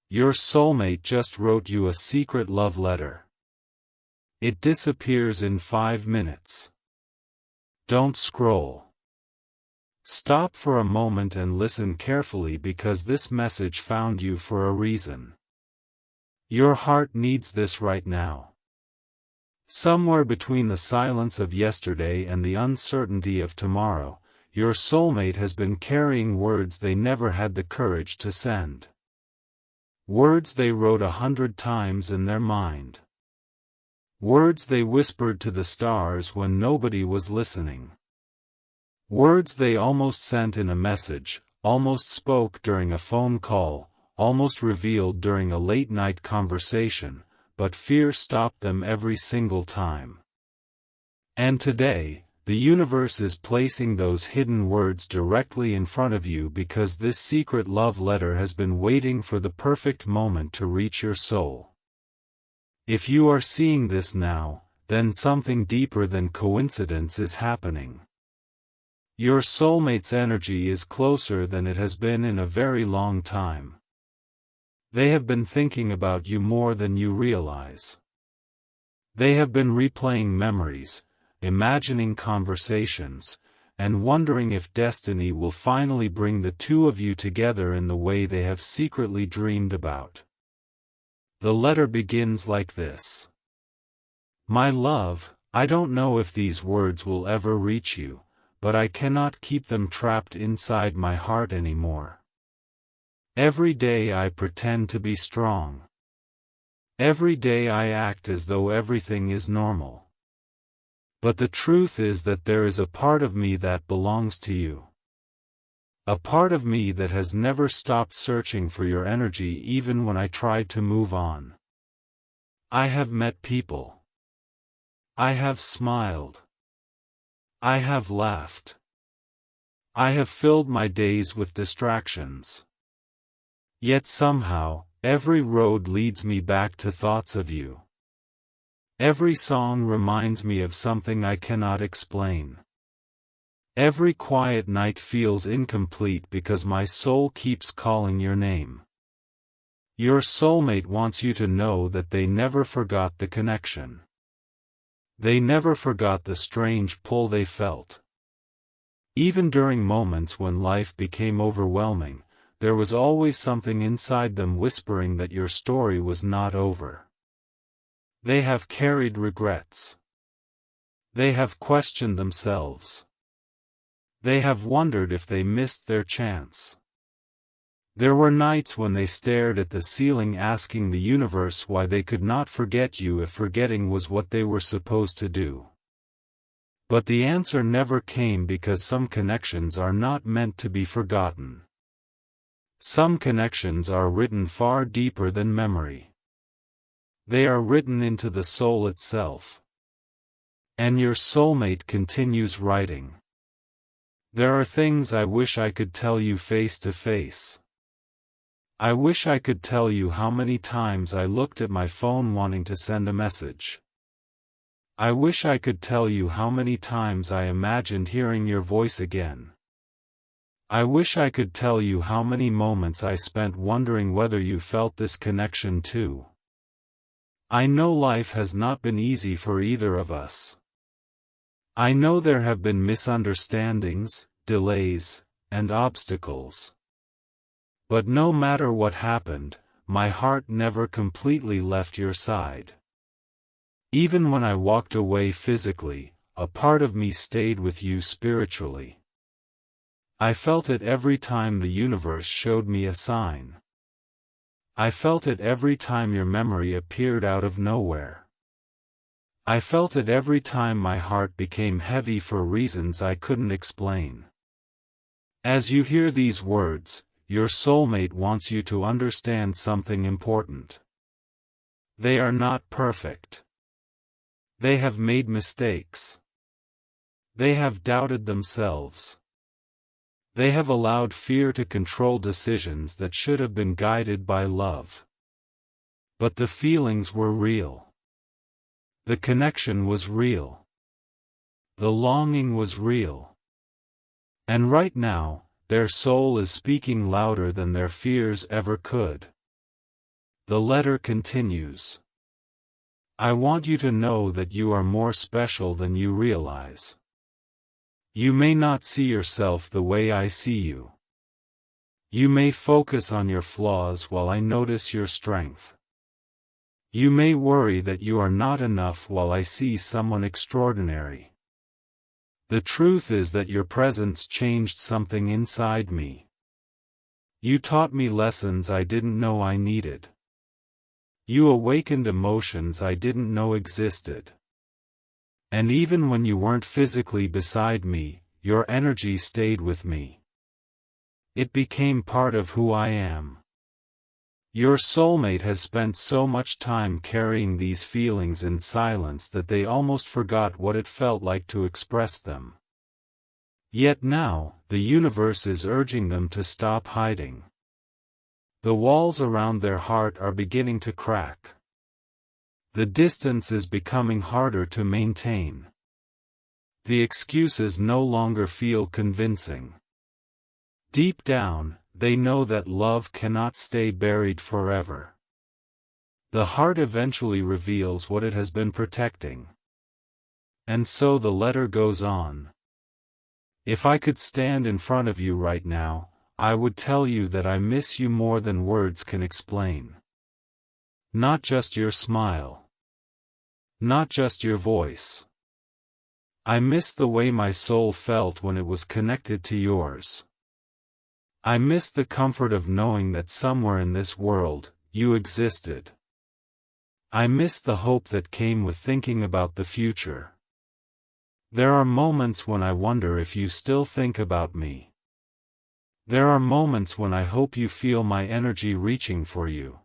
Your soulmate just wrote you a secret love letter. It disappears in 5 minutes. Don't scroll. Stop for a moment and listen carefully because this message found you for a reason. Your heart needs this right now. Somewhere between the silence of yesterday and the uncertainty of tomorrow, your soulmate has been carrying words they never had the courage to send. Words they wrote 100 times in their mind. Words they whispered to the stars when nobody was listening. Words they almost sent in a message, almost spoke during a phone call, almost revealed during a late-night conversation, but fear stopped them every single time. And today, the universe is placing those hidden words directly in front of you because this secret love letter has been waiting for the perfect moment to reach your soul. If you are seeing this now, then something deeper than coincidence is happening. Your soulmate's energy is closer than it has been in a very long time. They have been thinking about you more than you realize. They have been replaying memories, imagining conversations, and wondering if destiny will finally bring the two of you together in the way they have secretly dreamed about. The letter begins like this. My love, I don't know if these words will ever reach you, but I cannot keep them trapped inside my heart anymore. Every day I pretend to be strong. Every day I act as though everything is normal. But the truth is that there is a part of me that belongs to you. A part of me that has never stopped searching for your energy even when I tried to move on. I have met people. I have smiled. I have laughed. I have filled my days with distractions. Yet somehow, every road leads me back to thoughts of you. Every song reminds me of something I cannot explain. Every quiet night feels incomplete because my soul keeps calling your name. Your soulmate wants you to know that they never forgot the connection. They never forgot the strange pull they felt. Even during moments when life became overwhelming, there was always something inside them whispering that your story was not over. They have carried regrets. They have questioned themselves. They have wondered if they missed their chance. There were nights when they stared at the ceiling asking the universe why they could not forget you if forgetting was what they were supposed to do. But the answer never came because some connections are not meant to be forgotten. Some connections are written far deeper than memory. They are written into the soul itself. And your soulmate continues writing. There are things I wish I could tell you face to face. I wish I could tell you how many times I looked at my phone wanting to send a message. I wish I could tell you how many times I imagined hearing your voice again. I wish I could tell you how many moments I spent wondering whether you felt this connection too. I know life has not been easy for either of us. I know there have been misunderstandings, delays, and obstacles. But no matter what happened, my heart never completely left your side. Even when I walked away physically, a part of me stayed with you spiritually. I felt it every time the universe showed me a sign. I felt it every time your memory appeared out of nowhere. I felt it every time my heart became heavy for reasons I couldn't explain. As you hear these words, your soulmate wants you to understand something important. They are not perfect. They have made mistakes. They have doubted themselves. They have allowed fear to control decisions that should have been guided by love. But the feelings were real. The connection was real. The longing was real. And right now, their soul is speaking louder than their fears ever could. The letter continues. I want you to know that you are more special than you realize. You may not see yourself the way I see you. You may focus on your flaws while I notice your strength. You may worry that you are not enough while I see someone extraordinary. The truth is that your presence changed something inside me. You taught me lessons I didn't know I needed. You awakened emotions I didn't know existed. And even when you weren't physically beside me, your energy stayed with me. It became part of who I am. Your soulmate has spent so much time carrying these feelings in silence that they almost forgot what it felt like to express them. Yet now, the universe is urging them to stop hiding. The walls around their heart are beginning to crack. The distance is becoming harder to maintain. The excuses no longer feel convincing. Deep down, they know that love cannot stay buried forever. The heart eventually reveals what it has been protecting. And so the letter goes on. If I could stand in front of you right now, I would tell you that I miss you more than words can explain. Not just your smile. Not just your voice. I miss the way my soul felt when it was connected to yours. I miss the comfort of knowing that somewhere in this world, you existed. I miss the hope that came with thinking about the future. There are moments when I wonder if you still think about me. There are moments when I hope you feel my energy reaching for you.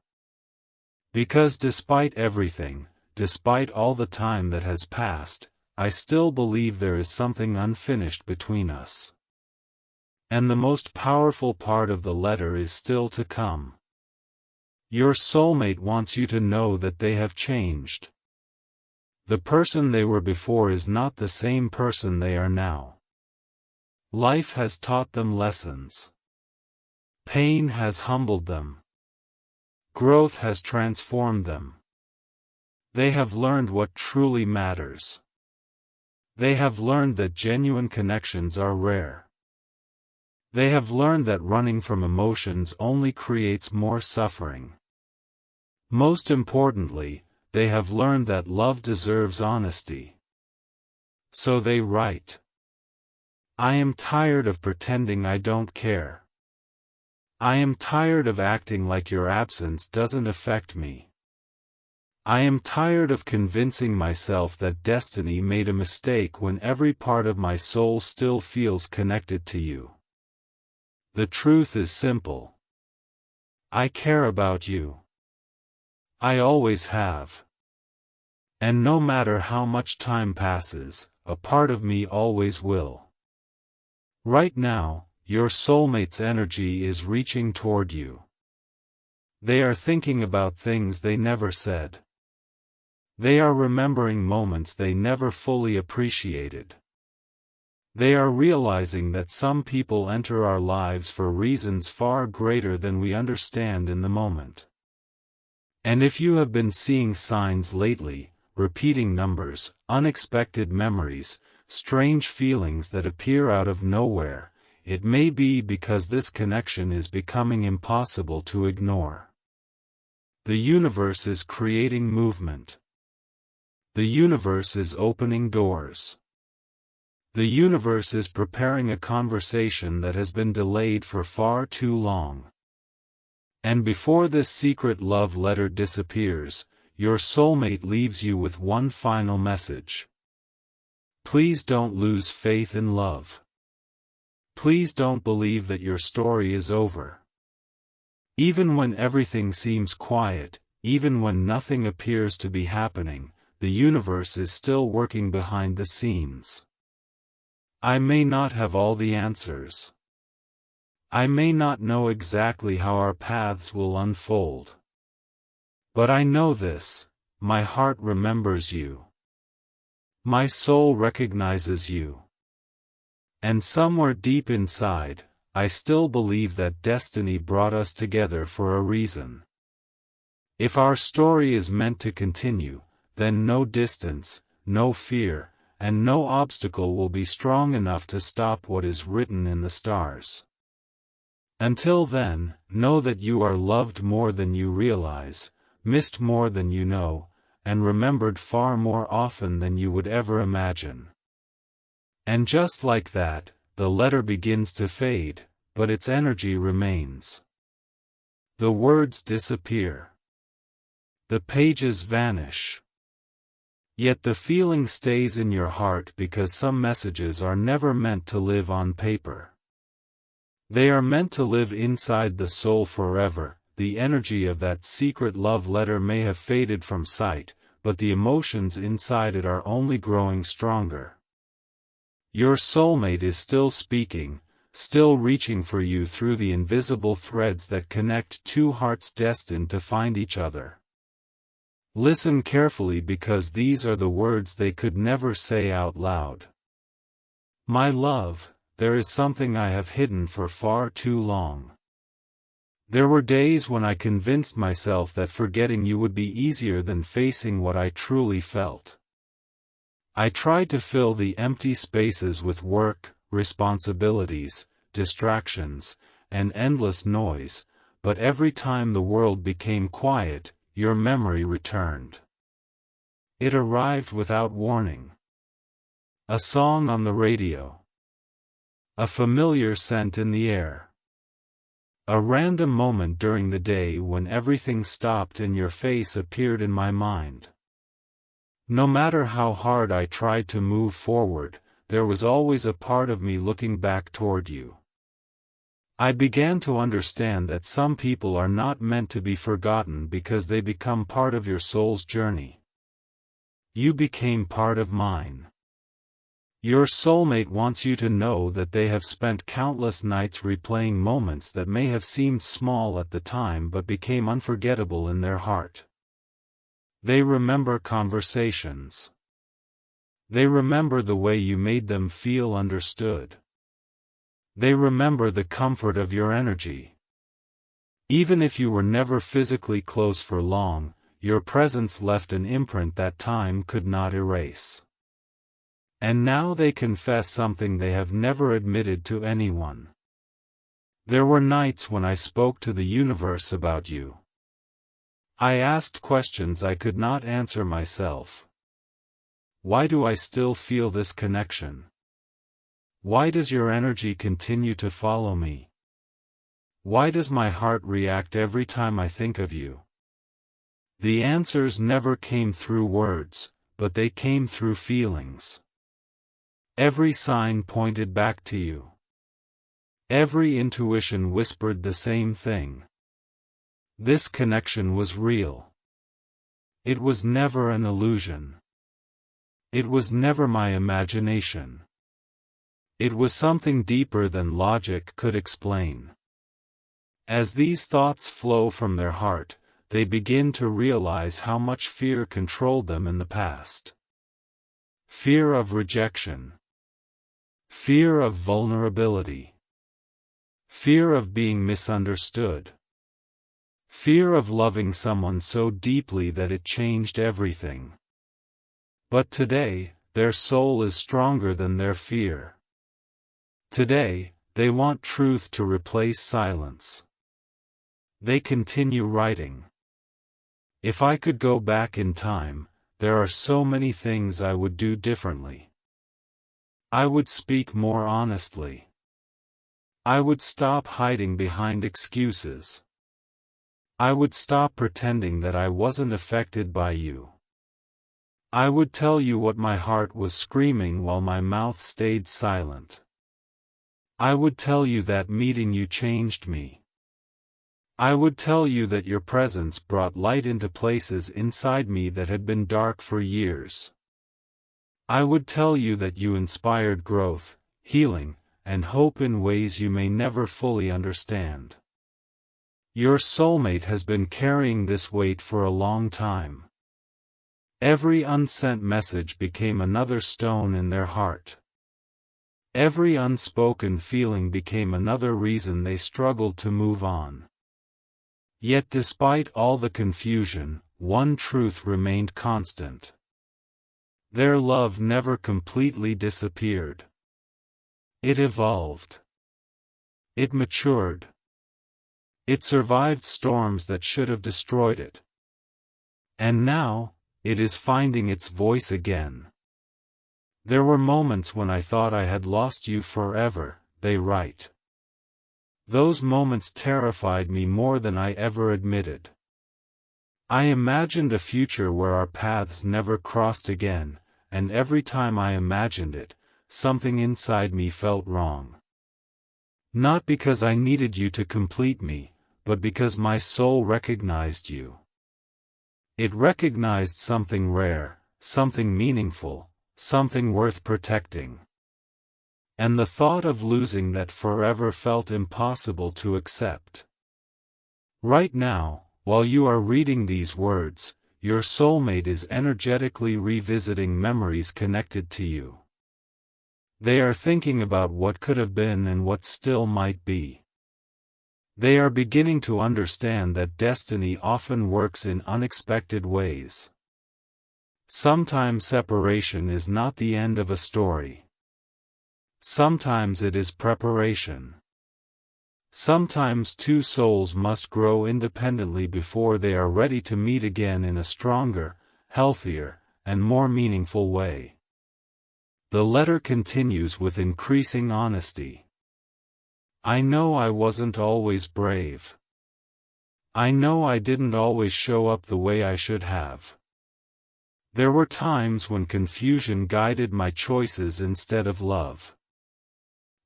Because despite everything, despite all the time that has passed, I still believe there is something unfinished between us. And the most powerful part of the letter is still to come. Your soulmate wants you to know that they have changed. The person they were before is not the same person they are now. Life has taught them lessons. Pain has humbled them. Growth has transformed them. They have learned what truly matters. They have learned that genuine connections are rare. They have learned that running from emotions only creates more suffering. Most importantly, they have learned that love deserves honesty. So they write. I am tired of pretending I don't care. I am tired of acting like your absence doesn't affect me. I am tired of convincing myself that destiny made a mistake when every part of my soul still feels connected to you. The truth is simple. I care about you. I always have. And no matter how much time passes, a part of me always will. Right now, your soulmate's energy is reaching toward you. They are thinking about things they never said. They are remembering moments they never fully appreciated. They are realizing that some people enter our lives for reasons far greater than we understand in the moment. And if you have been seeing signs lately, repeating numbers, unexpected memories, strange feelings that appear out of nowhere, it may be because this connection is becoming impossible to ignore. The universe is creating movement. The universe is opening doors. The universe is preparing a conversation that has been delayed for far too long. And before this secret love letter disappears, your soulmate leaves you with one final message. Please don't lose faith in love. Please don't believe that your story is over. Even when everything seems quiet, even when nothing appears to be happening, the universe is still working behind the scenes. I may not have all the answers. I may not know exactly how our paths will unfold. But I know this, my heart remembers you. My soul recognizes you. And somewhere deep inside, I still believe that destiny brought us together for a reason. If our story is meant to continue, then no distance, no fear, and no obstacle will be strong enough to stop what is written in the stars. Until then, know that you are loved more than you realize, missed more than you know, and remembered far more often than you would ever imagine. And just like that, the letter begins to fade, but its energy remains. The words disappear. The pages vanish. Yet the feeling stays in your heart because some messages are never meant to live on paper. They are meant to live inside the soul forever. The energy of that secret love letter may have faded from sight, but the emotions inside it are only growing stronger. Your soulmate is still speaking, still reaching for you through the invisible threads that connect two hearts destined to find each other. Listen carefully because these are the words they could never say out loud. My love, there is something I have hidden for far too long. There were days when I convinced myself that forgetting you would be easier than facing what I truly felt. I tried to fill the empty spaces with work, responsibilities, distractions, and endless noise, but every time the world became quiet, your memory returned. It arrived without warning. A song on the radio. A familiar scent in the air. A random moment during the day when everything stopped and your face appeared in my mind. No matter how hard I tried to move forward, there was always a part of me looking back toward you. I began to understand that some people are not meant to be forgotten because they become part of your soul's journey. You became part of mine. Your soulmate wants you to know that they have spent countless nights replaying moments that may have seemed small at the time but became unforgettable in their heart. They remember conversations. They remember the way you made them feel understood. They remember the comfort of your energy. Even if you were never physically close for long, your presence left an imprint that time could not erase. And now they confess something they have never admitted to anyone. There were nights when I spoke to the universe about you. I asked questions I could not answer myself. Why do I still feel this connection? Why does your energy continue to follow me? Why does my heart react every time I think of you? The answers never came through words, but they came through feelings. Every sign pointed back to you. Every intuition whispered the same thing. This connection was real. It was never an illusion. It was never my imagination. It was something deeper than logic could explain. As these thoughts flow from their heart, they begin to realize how much fear controlled them in the past. Fear of rejection. Fear of vulnerability. Fear of being misunderstood. Fear of loving someone so deeply that it changed everything. But today, their soul is stronger than their fear. Today, they want truth to replace silence. They continue writing. If I could go back in time, there are so many things I would do differently. I would speak more honestly. I would stop hiding behind excuses. I would stop pretending that I wasn't affected by you. I would tell you what my heart was screaming while my mouth stayed silent. I would tell you that meeting you changed me. I would tell you that your presence brought light into places inside me that had been dark for years. I would tell you that you inspired growth, healing, and hope in ways you may never fully understand. Your soulmate has been carrying this weight for a long time. Every unsent message became another stone in their heart. Every unspoken feeling became another reason they struggled to move on. Yet despite all the confusion, one truth remained constant. Their love never completely disappeared. It evolved. It matured. It survived storms that should have destroyed it. And now, it is finding its voice again. There were moments when I thought I had lost you forever, they write. Those moments terrified me more than I ever admitted. I imagined a future where our paths never crossed again, and every time I imagined it, something inside me felt wrong. Not because I needed you to complete me, but because my soul recognized you. It recognized something rare, something meaningful, something worth protecting. And the thought of losing that forever felt impossible to accept. Right now, while you are reading these words, your soulmate is energetically revisiting memories connected to you. They are thinking about what could have been and what still might be. They are beginning to understand that destiny often works in unexpected ways. Sometimes separation is not the end of a story. Sometimes it is preparation. Sometimes two souls must grow independently before they are ready to meet again in a stronger, healthier, and more meaningful way. The letter continues with increasing honesty. I know I wasn't always brave. I know I didn't always show up the way I should have. There were times when confusion guided my choices instead of love.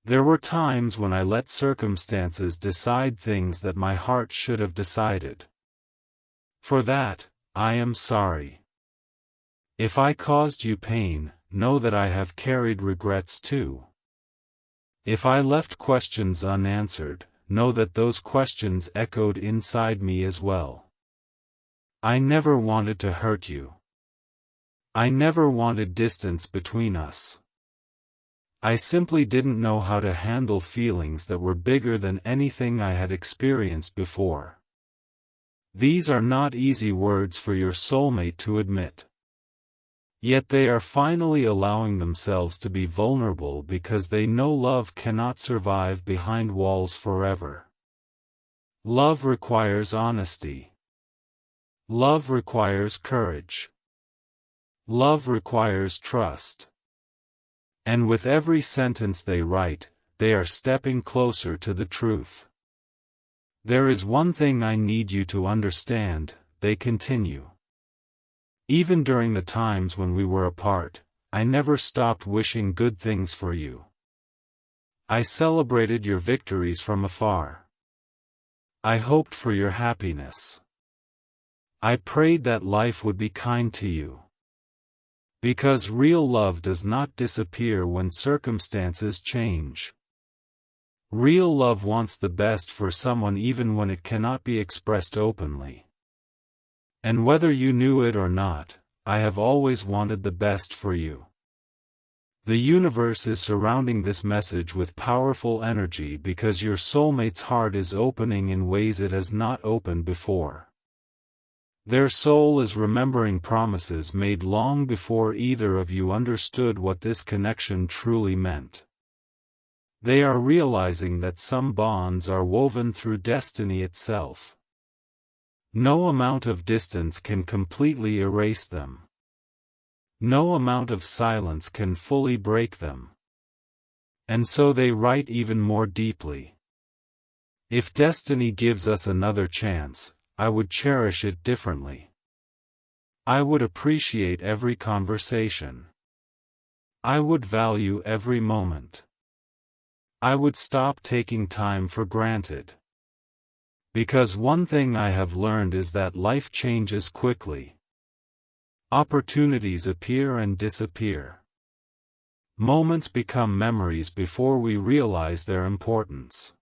There were times when I let circumstances decide things that my heart should have decided. For that, I am sorry. If I caused you pain, know that I have carried regrets too. If I left questions unanswered, know that those questions echoed inside me as well. I never wanted to hurt you. I never wanted distance between us. I simply didn't know how to handle feelings that were bigger than anything I had experienced before. These are not easy words for your soulmate to admit. Yet they are finally allowing themselves to be vulnerable because they know love cannot survive behind walls forever. Love requires honesty. Love requires courage. Love requires trust. And with every sentence they write, they are stepping closer to the truth. There is one thing I need you to understand, they continue. Even during the times when we were apart, I never stopped wishing good things for you. I celebrated your victories from afar. I hoped for your happiness. I prayed that life would be kind to you. Because real love does not disappear when circumstances change. Real love wants the best for someone even when it cannot be expressed openly. And whether you knew it or not, I have always wanted the best for you. The universe is surrounding this message with powerful energy because your soulmate's heart is opening in ways it has not opened before. Their soul is remembering promises made long before either of you understood what this connection truly meant. They are realizing that some bonds are woven through destiny itself. No amount of distance can completely erase them. No amount of silence can fully break them. And so they write even more deeply. If destiny gives us another chance, I would cherish it differently. I would appreciate every conversation. I would value every moment. I would stop taking time for granted. Because one thing I have learned is that life changes quickly. Opportunities appear and disappear. Moments become memories before we realize their importance.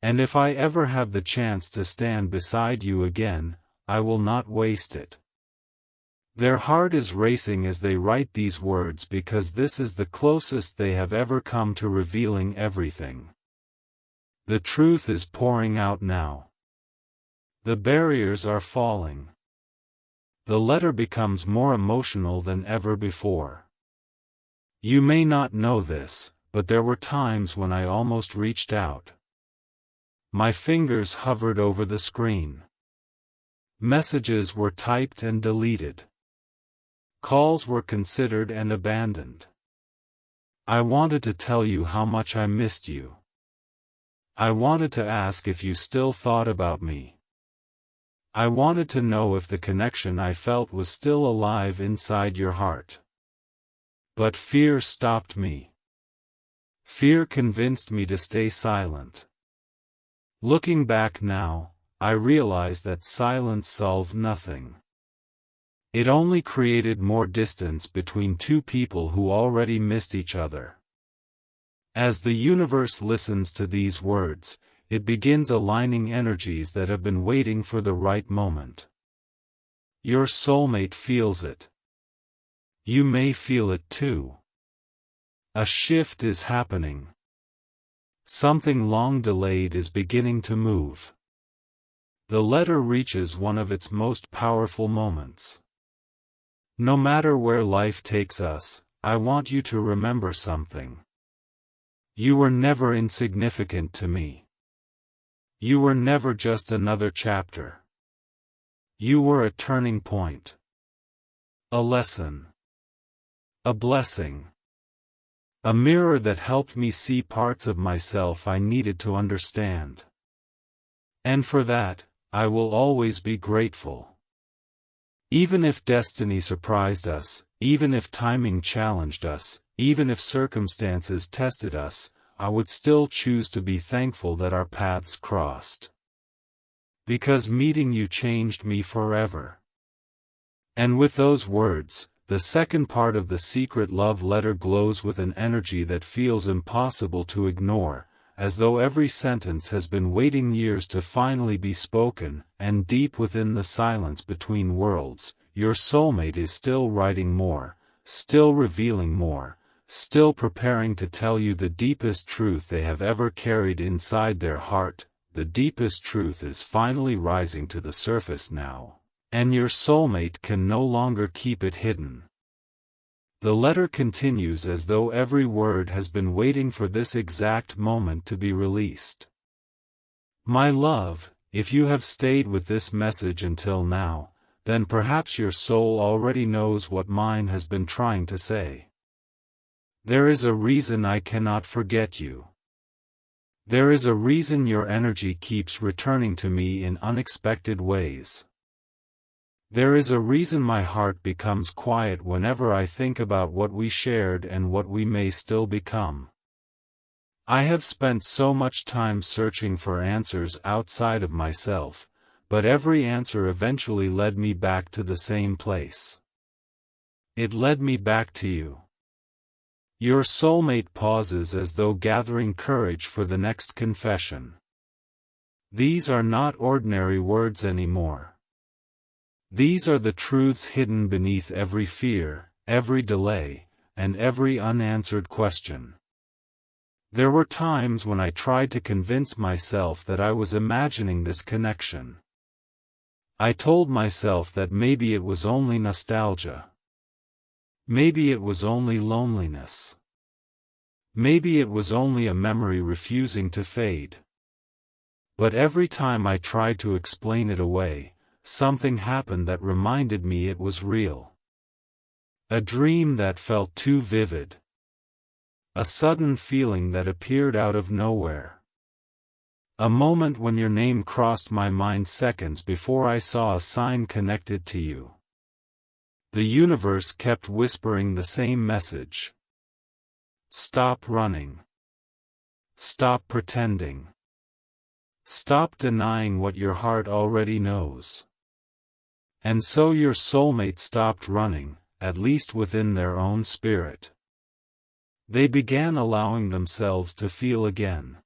And if I ever have the chance to stand beside you again, I will not waste it. Their heart is racing as they write these words because this is the closest they have ever come to revealing everything. The truth is pouring out now. The barriers are falling. The letter becomes more emotional than ever before. You may not know this, but there were times when I almost reached out. My fingers hovered over the screen. Messages were typed and deleted. Calls were considered and abandoned. I wanted to tell you how much I missed you. I wanted to ask if you still thought about me. I wanted to know if the connection I felt was still alive inside your heart. But fear stopped me. Fear convinced me to stay silent. Looking back now, I realize that silence solved nothing. It only created more distance between two people who already missed each other. As the universe listens to these words, it begins aligning energies that have been waiting for the right moment. Your soulmate feels it. You may feel it too. A shift is happening. Something long delayed is beginning to move. The letter reaches one of its most powerful moments. No matter where life takes us, I want you to remember something. You were never insignificant to me. You were never just another chapter. You were a turning point. A lesson. A blessing. A mirror that helped me see parts of myself I needed to understand. And for that, I will always be grateful. Even if destiny surprised us, even if timing challenged us, even if circumstances tested us, I would still choose to be thankful that our paths crossed. Because meeting you changed me forever. And with those words, the second part of the secret love letter glows with an energy that feels impossible to ignore, as though every sentence has been waiting years to finally be spoken, and deep within the silence between worlds, your soulmate is still writing more, still revealing more, still preparing to tell you the deepest truth they have ever carried inside their heart. The deepest truth is finally rising to the surface now, and your soulmate can no longer keep it hidden. The letter continues as though every word has been waiting for this exact moment to be released. My love, if you have stayed with this message until now, then perhaps your soul already knows what mine has been trying to say. There is a reason I cannot forget you. There is a reason your energy keeps returning to me in unexpected ways. There is a reason my heart becomes quiet whenever I think about what we shared and what we may still become. I have spent so much time searching for answers outside of myself, but every answer eventually led me back to the same place. It led me back to you. Your soulmate pauses as though gathering courage for the next confession. These are not ordinary words anymore. These are the truths hidden beneath every fear, every delay, and every unanswered question. There were times when I tried to convince myself that I was imagining this connection. I told myself that maybe it was only nostalgia. Maybe it was only loneliness. Maybe it was only a memory refusing to fade. But every time I tried to explain it away, something happened that reminded me it was real. A dream that felt too vivid. A sudden feeling that appeared out of nowhere. A moment when your name crossed my mind seconds before I saw a sign connected to you. The universe kept whispering the same message. Stop running. Stop pretending. Stop denying what your heart already knows. And so your soulmate stopped running, at least within their own spirit. They began allowing themselves to feel again.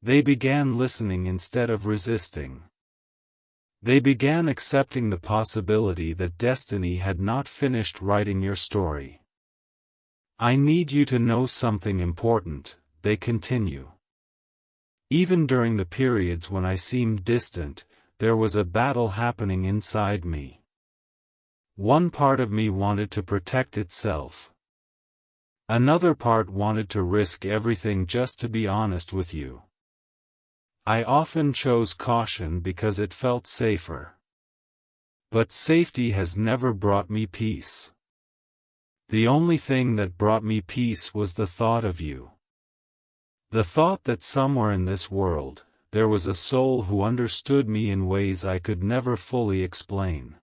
They began listening instead of resisting. They began accepting the possibility that destiny had not finished writing your story. I need you to know something important, they continue. Even during the periods when I seemed distant, there was a battle happening inside me. One part of me wanted to protect itself. Another part wanted to risk everything just to be honest with you. I often chose caution because it felt safer. But safety has never brought me peace. The only thing that brought me peace was the thought of you. The thought that somewhere in this world, there was a soul who understood me in ways I could never fully explain.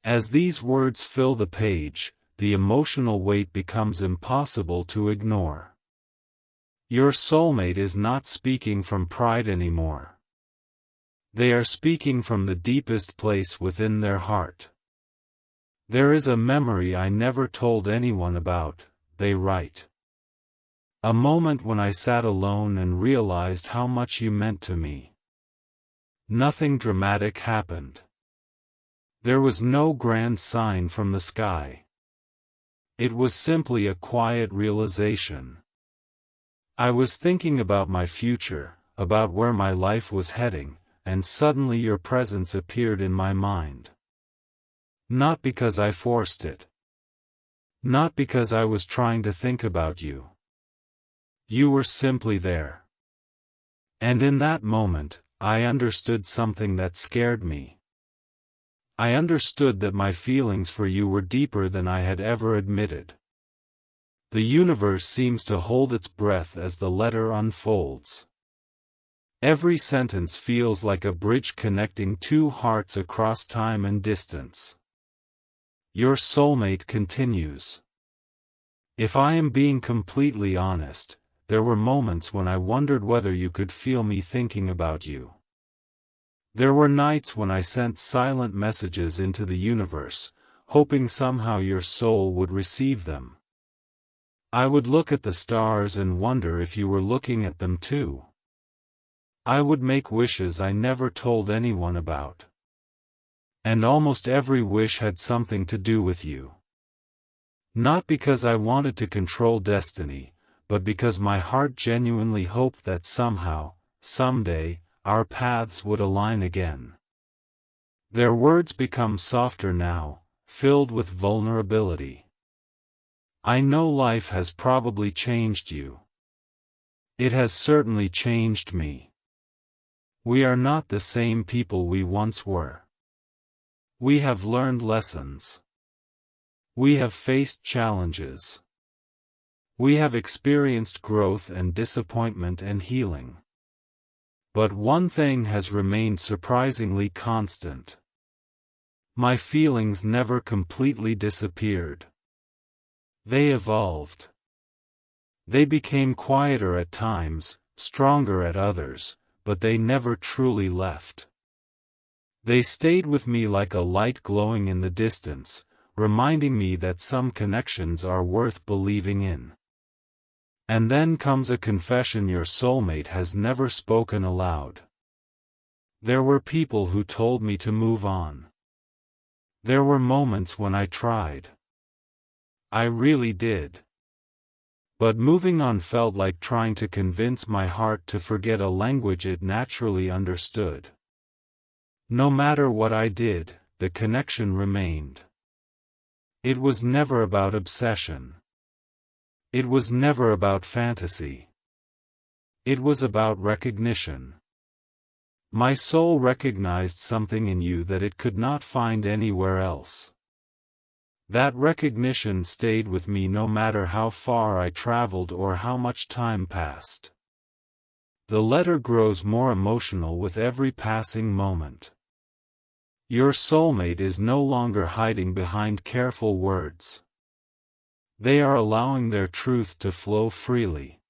As these words fill the page, the emotional weight becomes impossible to ignore. Your soulmate is not speaking from pride anymore. They are speaking from the deepest place within their heart. There is a memory I never told anyone about, they write. A moment when I sat alone and realized how much you meant to me. Nothing dramatic happened. There was no grand sign from the sky. It was simply a quiet realization. I was thinking about my future, about where my life was heading, and suddenly your presence appeared in my mind. Not because I forced it. Not because I was trying to think about you. You were simply there. And in that moment, I understood something that scared me. I understood that my feelings for you were deeper than I had ever admitted. The universe seems to hold its breath as the letter unfolds. Every sentence feels like a bridge connecting two hearts across time and distance. Your soulmate continues. If I am being completely honest, there were moments when I wondered whether you could feel me thinking about you. There were nights when I sent silent messages into the universe, hoping somehow your soul would receive them. I would look at the stars and wonder if you were looking at them too. I would make wishes I never told anyone about. And almost every wish had something to do with you. Not because I wanted to control destiny, but because my heart genuinely hoped that somehow, someday, our paths would align again. Their words become softer now, filled with vulnerability. I know life has probably changed you. It has certainly changed me. We are not the same people we once were. We have learned lessons. We have faced challenges. We have experienced growth and disappointment and healing. But one thing has remained surprisingly constant. My feelings never completely disappeared. They evolved. They became quieter at times, stronger at others, but they never truly left. They stayed with me like a light glowing in the distance, reminding me that some connections are worth believing in. And then comes a confession your soulmate has never spoken aloud. There were people who told me to move on. There were moments when I tried. I really did. But moving on felt like trying to convince my heart to forget a language it naturally understood. No matter what I did, the connection remained. It was never about obsession. It was never about fantasy. It was about recognition. My soul recognized something in you that it could not find anywhere else. That recognition stayed with me no matter how far I traveled or how much time passed. The letter grows more emotional with every passing moment. Your soulmate is no longer hiding behind careful words. They are allowing their truth to flow freely.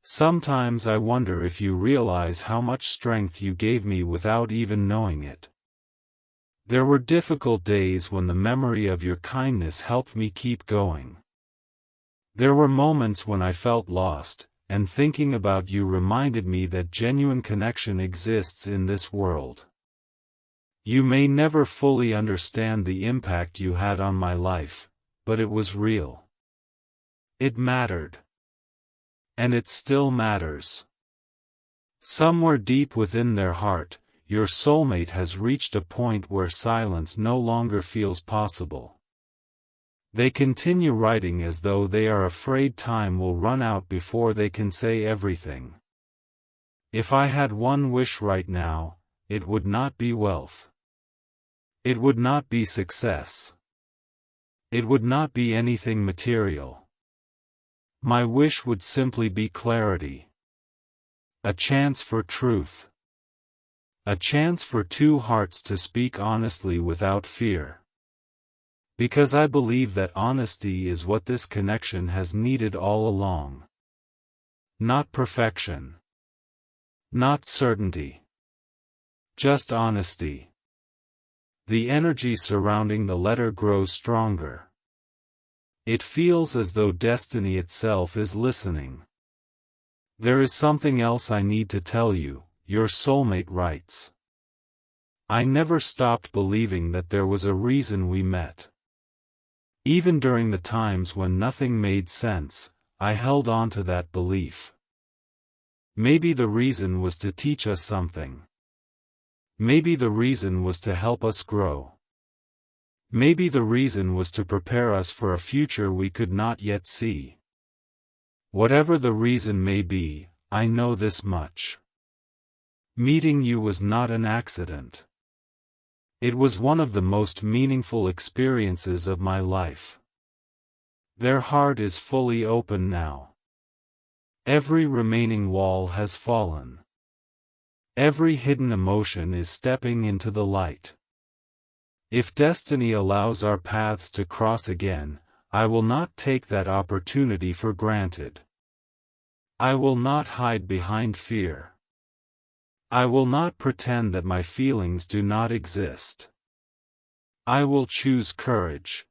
Sometimes I wonder if you realize how much strength you gave me without even knowing it. There were difficult days when the memory of your kindness helped me keep going. There were moments when I felt lost, and thinking about you reminded me that genuine connection exists in this world. You may never fully understand the impact you had on my life, but it was real. It mattered. And it still matters. Somewhere deep within their heart, your soulmate has reached a point where silence no longer feels possible. They continue writing as though they are afraid time will run out before they can say everything. If I had one wish right now, it would not be wealth. It would not be success. It would not be anything material. My wish would simply be clarity. A chance for truth. A chance for two hearts to speak honestly without fear. Because I believe that honesty is what this connection has needed all along. Not perfection. Not certainty. Just honesty. The energy surrounding the letter grows stronger. It feels as though destiny itself is listening. There is something else I need to tell you, your soulmate writes. I never stopped believing that there was a reason we met. Even during the times when nothing made sense, I held on to that belief. Maybe the reason was to teach us something. Maybe the reason was to help us grow. Maybe the reason was to prepare us for a future we could not yet see. Whatever the reason may be, I know this much. Meeting you was not an accident. It was one of the most meaningful experiences of my life. Their heart is fully open now. Every remaining wall has fallen. Every hidden emotion is stepping into the light. If destiny allows our paths to cross again, I will not take that opportunity for granted. I will not hide behind fear. I will not pretend that my feelings do not exist. I will choose courage.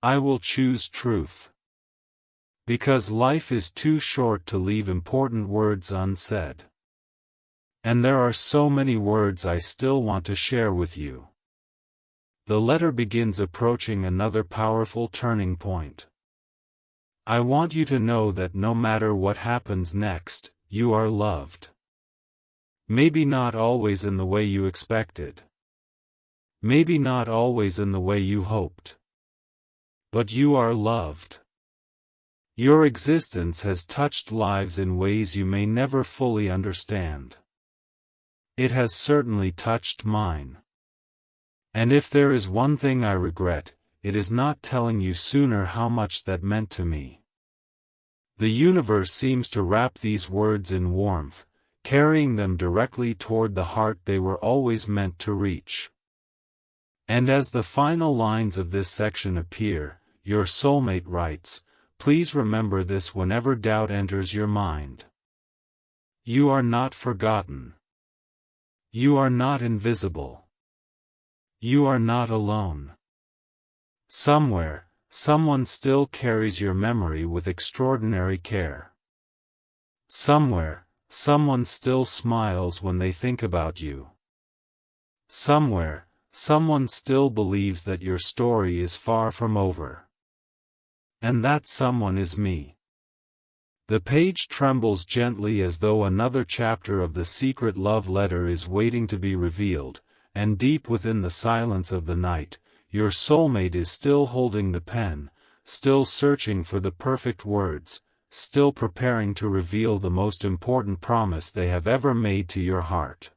I will choose truth. Because life is too short to leave important words unsaid. And there are so many words I still want to share with you. The letter begins approaching another powerful turning point. I want you to know that no matter what happens next, you are loved. Maybe not always in the way you expected. Maybe not always in the way you hoped. But you are loved. Your existence has touched lives in ways you may never fully understand. It has certainly touched mine. And if there is one thing I regret, it is not telling you sooner how much that meant to me. The universe seems to wrap these words in warmth, carrying them directly toward the heart they were always meant to reach. And as the final lines of this section appear, your soulmate writes, please remember this whenever doubt enters your mind. You are not forgotten. You are not invisible. You are not alone. Somewhere, someone still carries your memory with extraordinary care. Somewhere, someone still smiles when they think about you. Somewhere, someone still believes that your story is far from over. And that someone is me. The page trembles gently as though another chapter of the secret love letter is waiting to be revealed, and deep within the silence of the night, your soulmate is still holding the pen, still searching for the perfect words, still preparing to reveal the most important promise they have ever made to your heart.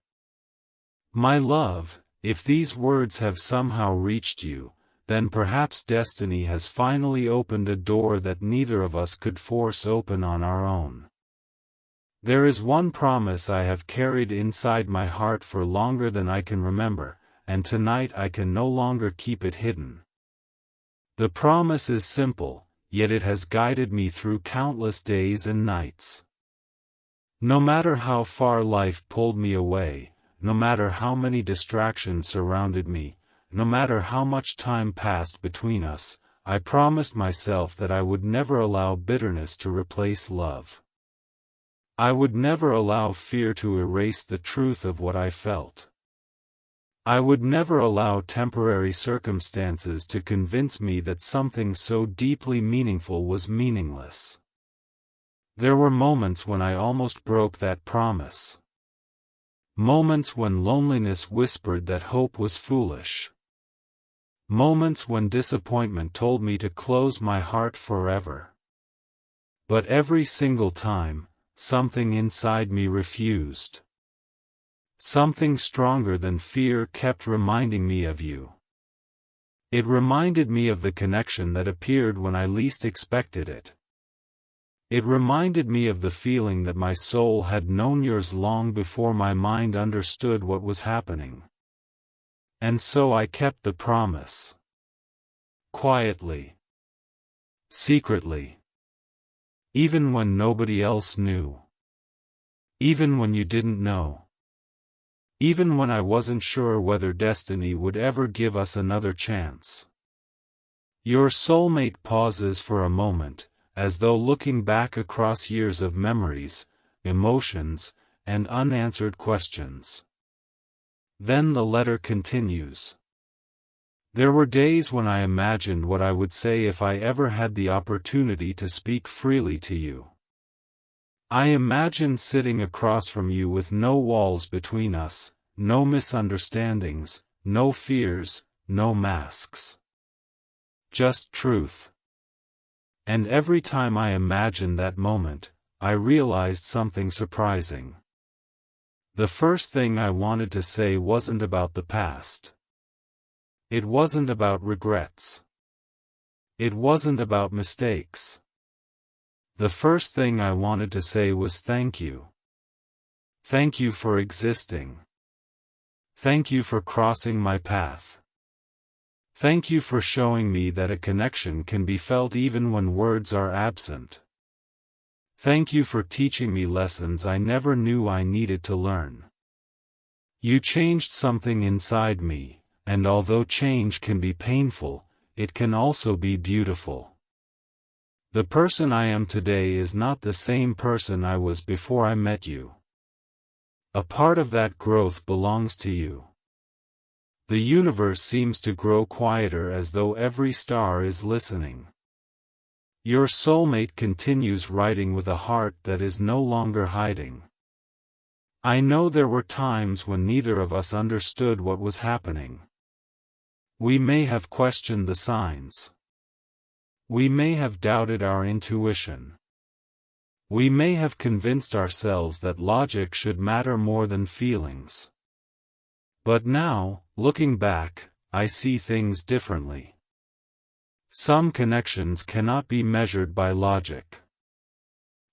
My love, if these words have somehow reached you, then perhaps destiny has finally opened a door that neither of us could force open on our own. There is one promise I have carried inside my heart for longer than I can remember, and tonight I can no longer keep it hidden. The promise is simple, yet it has guided me through countless days and nights. No matter how far life pulled me away, no matter how many distractions surrounded me, no matter how much time passed between us, I promised myself that I would never allow bitterness to replace love. I would never allow fear to erase the truth of what I felt. I would never allow temporary circumstances to convince me that something so deeply meaningful was meaningless. There were moments when I almost broke that promise. Moments when loneliness whispered that hope was foolish. Moments when disappointment told me to close my heart forever. But every single time, something inside me refused. Something stronger than fear kept reminding me of you. It reminded me of the connection that appeared when I least expected it. It reminded me of the feeling that my soul had known yours long before my mind understood what was happening. And so I kept the promise. Quietly. Secretly. Even when nobody else knew. Even when you didn't know. Even when I wasn't sure whether destiny would ever give us another chance. Your soulmate pauses for a moment, as though looking back across years of memories, emotions, and unanswered questions. Then the letter continues. There were days when I imagined what I would say if I ever had the opportunity to speak freely to you. I imagined sitting across from you with no walls between us, no misunderstandings, no fears, no masks. Just truth. And every time I imagined that moment, I realized something surprising. The first thing I wanted to say wasn't about the past. It wasn't about regrets. It wasn't about mistakes. The first thing I wanted to say was thank you. Thank you for existing. Thank you for crossing my path. Thank you for showing me that a connection can be felt even when words are absent. Thank you for teaching me lessons I never knew I needed to learn. You changed something inside me, and although change can be painful, it can also be beautiful. The person I am today is not the same person I was before I met you. A part of that growth belongs to you. The universe seems to grow quieter as though every star is listening. Your soulmate continues writing with a heart that is no longer hiding. I know there were times when neither of us understood what was happening. We may have questioned the signs. We may have doubted our intuition. We may have convinced ourselves that logic should matter more than feelings. But now, looking back, I see things differently. Some connections cannot be measured by logic.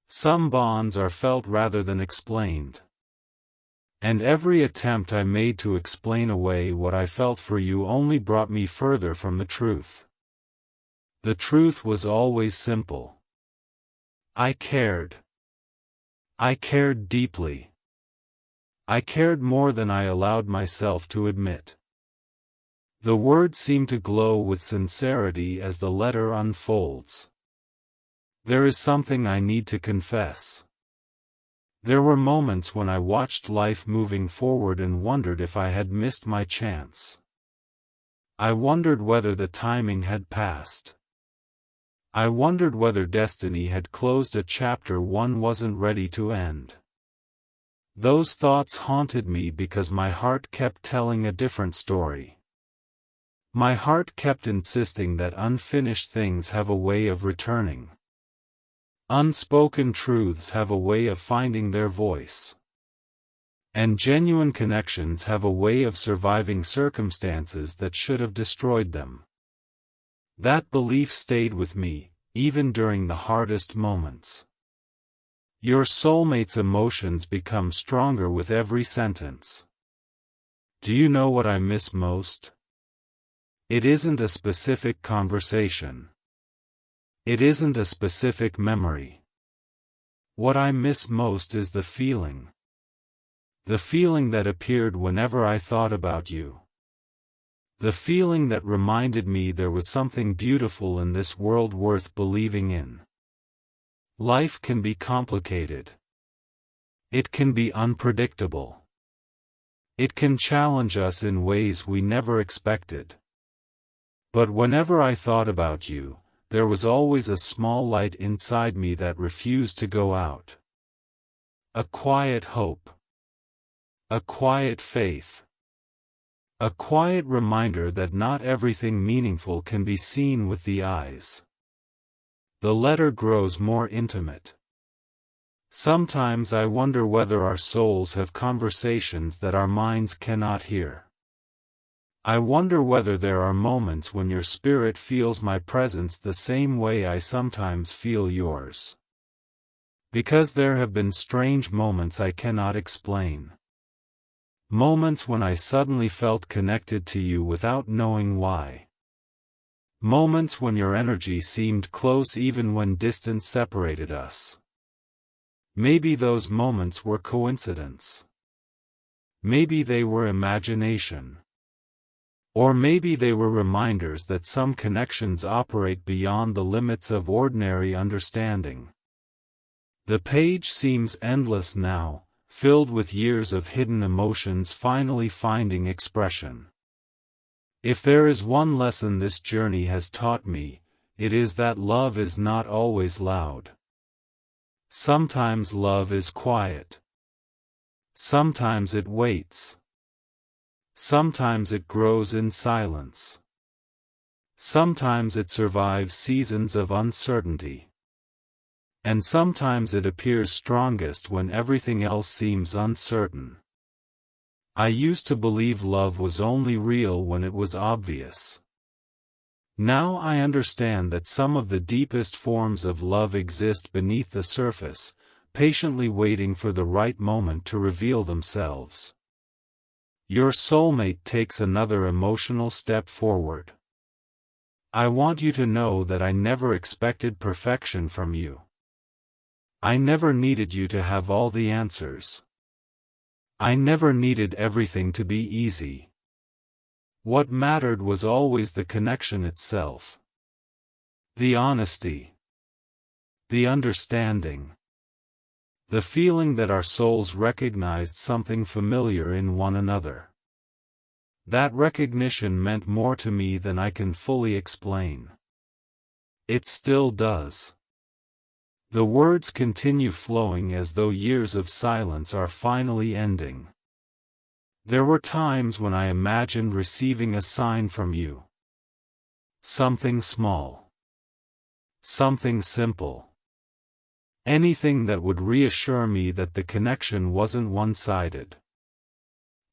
Some bonds are felt rather than explained. And every attempt I made to explain away what I felt for you only brought me further from the truth. The truth was always simple. I cared. I cared deeply. I cared more than I allowed myself to admit. The words seem to glow with sincerity as the letter unfolds. There is something I need to confess. There were moments when I watched life moving forward and wondered if I had missed my chance. I wondered whether the timing had passed. I wondered whether destiny had closed a chapter one wasn't ready to end. Those thoughts haunted me because my heart kept telling a different story. My heart kept insisting that unfinished things have a way of returning. Unspoken truths have a way of finding their voice. And genuine connections have a way of surviving circumstances that should have destroyed them. That belief stayed with me, even during the hardest moments. Your soulmate's emotions become stronger with every sentence. Do you know what I miss most? It isn't a specific conversation. It isn't a specific memory. What I miss most is the feeling. The feeling that appeared whenever I thought about you. The feeling that reminded me there was something beautiful in this world worth believing in. Life can be complicated. It can be unpredictable. It can challenge us in ways we never expected. But whenever I thought about you, there was always a small light inside me that refused to go out. A quiet hope. A quiet faith. A quiet reminder that not everything meaningful can be seen with the eyes. The letter grows more intimate. Sometimes I wonder whether our souls have conversations that our minds cannot hear. I wonder whether there are moments when your spirit feels my presence the same way I sometimes feel yours. Because there have been strange moments I cannot explain. Moments when I suddenly felt connected to you without knowing why. Moments when your energy seemed close even when distance separated us. Maybe those moments were coincidence. Maybe they were imagination. Or maybe they were reminders that some connections operate beyond the limits of ordinary understanding. The page seems endless now, filled with years of hidden emotions finally finding expression. If there is one lesson this journey has taught me, it is that love is not always loud. Sometimes love is quiet. Sometimes it waits. Sometimes it grows in silence. Sometimes it survives seasons of uncertainty. And sometimes it appears strongest when everything else seems uncertain. I used to believe love was only real when it was obvious. Now I understand that some of the deepest forms of love exist beneath the surface, patiently waiting for the right moment to reveal themselves. Your soulmate takes another emotional step forward. I want you to know that I never expected perfection from you. I never needed you to have all the answers. I never needed everything to be easy. What mattered was always the connection itself. The honesty. The understanding. The feeling that our souls recognized something familiar in one another. That recognition meant more to me than I can fully explain. It still does. The words continue flowing as though years of silence are finally ending. There were times when I imagined receiving a sign from you. Something small. Something simple. Anything that would reassure me that the connection wasn't one-sided.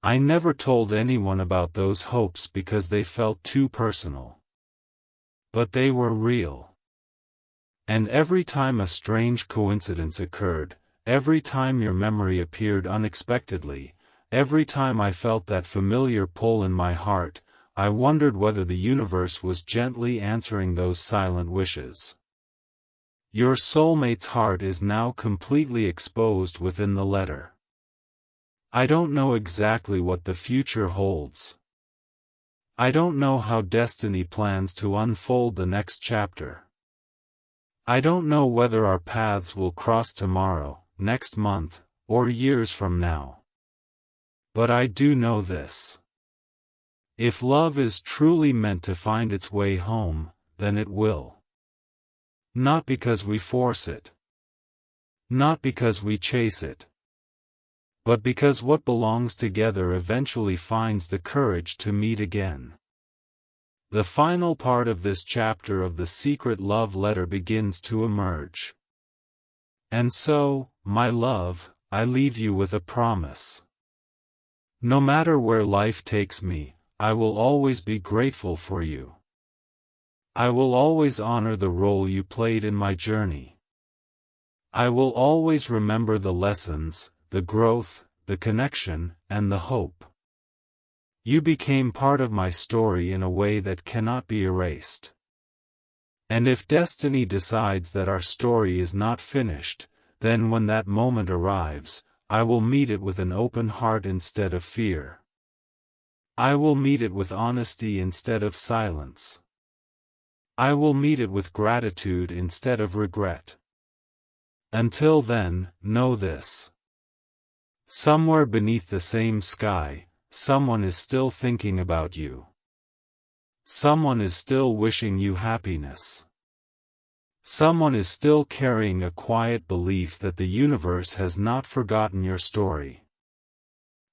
I never told anyone about those hopes because they felt too personal. But they were real. And every time a strange coincidence occurred, every time your memory appeared unexpectedly, every time I felt that familiar pull in my heart, I wondered whether the universe was gently answering those silent wishes. Your soulmate's heart is now completely exposed within the letter. I don't know exactly what the future holds. I don't know how destiny plans to unfold the next chapter. I don't know whether our paths will cross tomorrow, next month, or years from now. But I do know this. If love is truly meant to find its way home, then it will. Not because we force it. Not because we chase it. But because what belongs together eventually finds the courage to meet again. The final part of this chapter of the secret love letter begins to emerge. And so, my love, I leave you with a promise. No matter where life takes me, I will always be grateful for you. I will always honor the role you played in my journey. I will always remember the lessons, the growth, the connection, and the hope. You became part of my story in a way that cannot be erased. And if destiny decides that our story is not finished, then when that moment arrives, I will meet it with an open heart instead of fear. I will meet it with honesty instead of silence. I will meet it with gratitude instead of regret. Until then, know this. Somewhere beneath the same sky, someone is still thinking about you. Someone is still wishing you happiness. Someone is still carrying a quiet belief that the universe has not forgotten your story.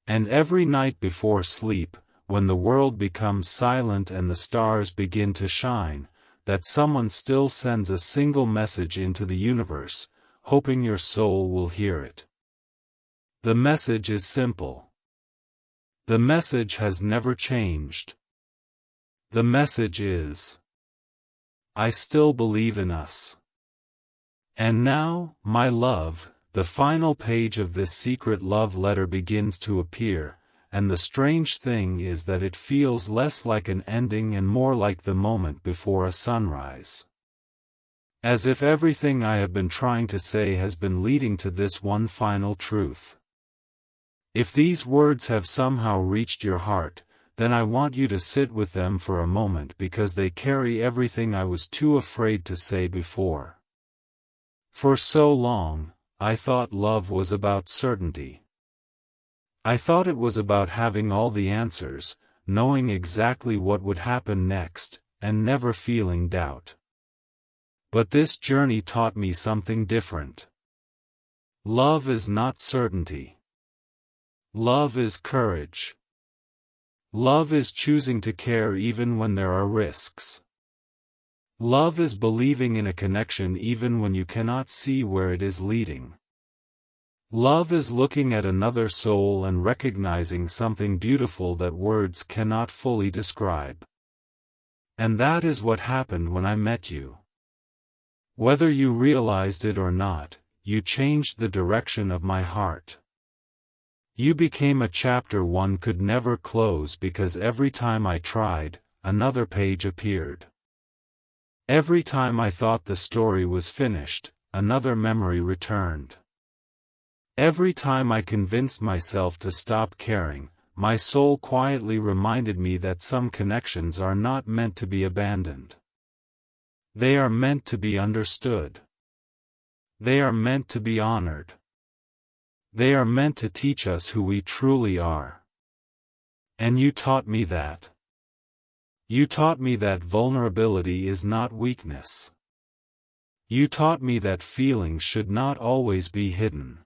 And every night before sleep, when the world becomes silent and the stars begin to shine, that someone still sends a single message into the universe, hoping your soul will hear it. The message is simple. The message has never changed. The message is, I still believe in us. And now, my love, the final page of this secret love letter begins to appear, and the strange thing is that it feels less like an ending and more like the moment before a sunrise. As if everything I have been trying to say has been leading to this one final truth. If these words have somehow reached your heart, then I want you to sit with them for a moment because they carry everything I was too afraid to say before. For so long, I thought love was about certainty. I thought it was about having all the answers, knowing exactly what would happen next, and never feeling doubt. But this journey taught me something different. Love is not certainty. Love is courage. Love is choosing to care even when there are risks. Love is believing in a connection even when you cannot see where it is leading. Love is looking at another soul and recognizing something beautiful that words cannot fully describe. And that is what happened when I met you. Whether you realized it or not, you changed the direction of my heart. You became a chapter one could never close because every time I tried, another page appeared. Every time I thought the story was finished, another memory returned. Every time I convinced myself to stop caring, my soul quietly reminded me that some connections are not meant to be abandoned. They are meant to be understood. They are meant to be honored. They are meant to teach us who we truly are. And you taught me that. You taught me that vulnerability is not weakness. You taught me that feelings should not always be hidden.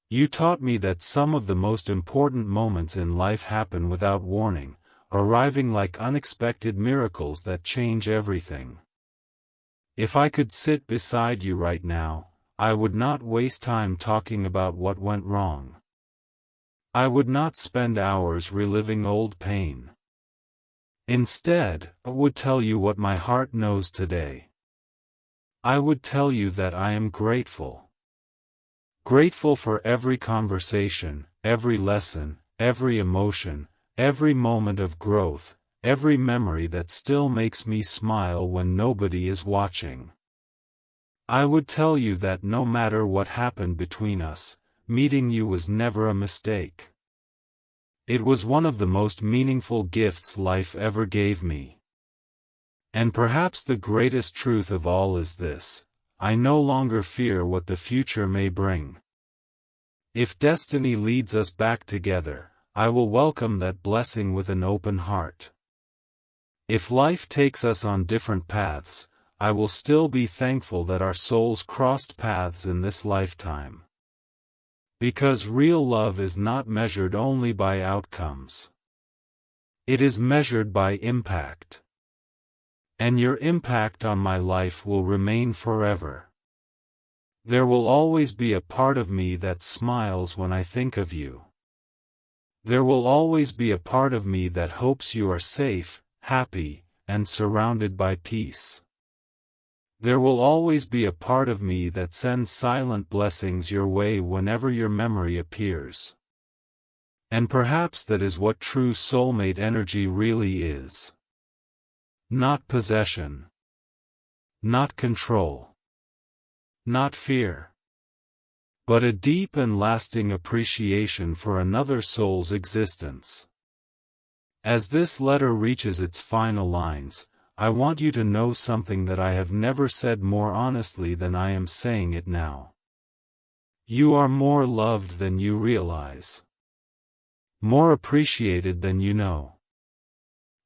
You taught me that some of the most important moments in life happen without warning, arriving like unexpected miracles that change everything. If I could sit beside you right now, I would not waste time talking about what went wrong. I would not spend hours reliving old pain. Instead, I would tell you what my heart knows today. I would tell you that I am grateful. Grateful for every conversation, every lesson, every emotion, every moment of growth, every memory that still makes me smile when nobody is watching. I would tell you that no matter what happened between us, meeting you was never a mistake. It was one of the most meaningful gifts life ever gave me. And perhaps the greatest truth of all is this: I no longer fear what the future may bring. If destiny leads us back together, I will welcome that blessing with an open heart. If life takes us on different paths, I will still be thankful that our souls crossed paths in this lifetime. Because real love is not measured only by outcomes. It is measured by impact. And your impact on my life will remain forever. There will always be a part of me that smiles when I think of you. There will always be a part of me that hopes you are safe, happy, and surrounded by peace. There will always be a part of me that sends silent blessings your way whenever your memory appears. And perhaps that is what true soulmate energy really is. Not possession. Not control. Not fear. But a deep and lasting appreciation for another soul's existence. As this letter reaches its final lines, I want you to know something that I have never said more honestly than I am saying it now. You are more loved than you realize. More appreciated than you know.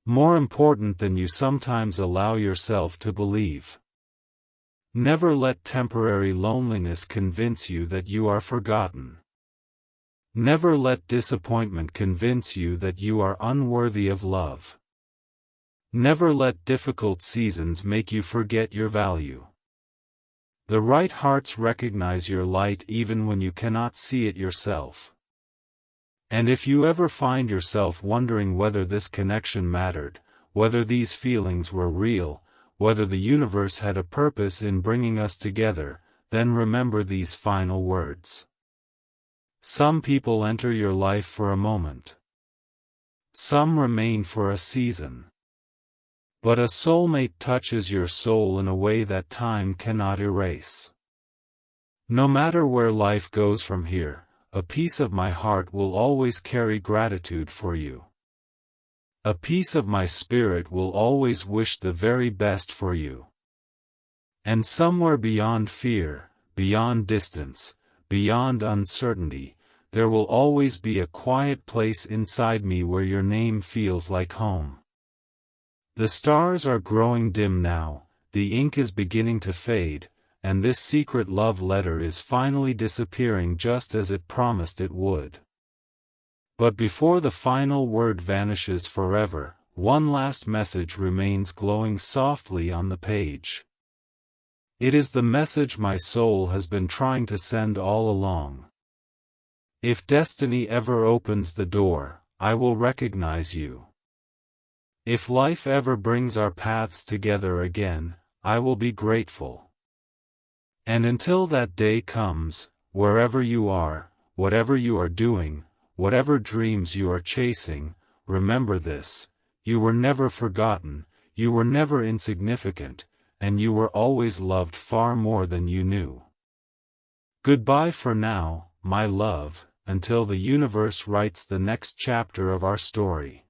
More important than you sometimes allow yourself to believe. Never let temporary loneliness convince you that you are forgotten. Never let disappointment convince you that you are unworthy of love. Never let difficult seasons make you forget your value. The right hearts recognize your light even when you cannot see it yourself. And if you ever find yourself wondering whether this connection mattered, whether these feelings were real, whether the universe had a purpose in bringing us together, then remember these final words. Some people enter your life for a moment. Some remain for a season. But a soulmate touches your soul in a way that time cannot erase. No matter where life goes from here, a piece of my heart will always carry gratitude for you. A piece of my spirit will always wish the very best for you. And somewhere beyond fear, beyond distance, beyond uncertainty, there will always be a quiet place inside me where your name feels like home. The stars are growing dim now, the ink is beginning to fade, and this secret love letter is finally disappearing just as it promised it would. But before the final word vanishes forever, one last message remains glowing softly on the page. It is the message my soul has been trying to send all along. If destiny ever opens the door, I will recognize you. If life ever brings our paths together again, I will be grateful. And until that day comes, wherever you are, whatever you are doing, whatever dreams you are chasing, remember this: you were never forgotten, you were never insignificant, and you were always loved far more than you knew. Goodbye for now, my love, until the universe writes the next chapter of our story.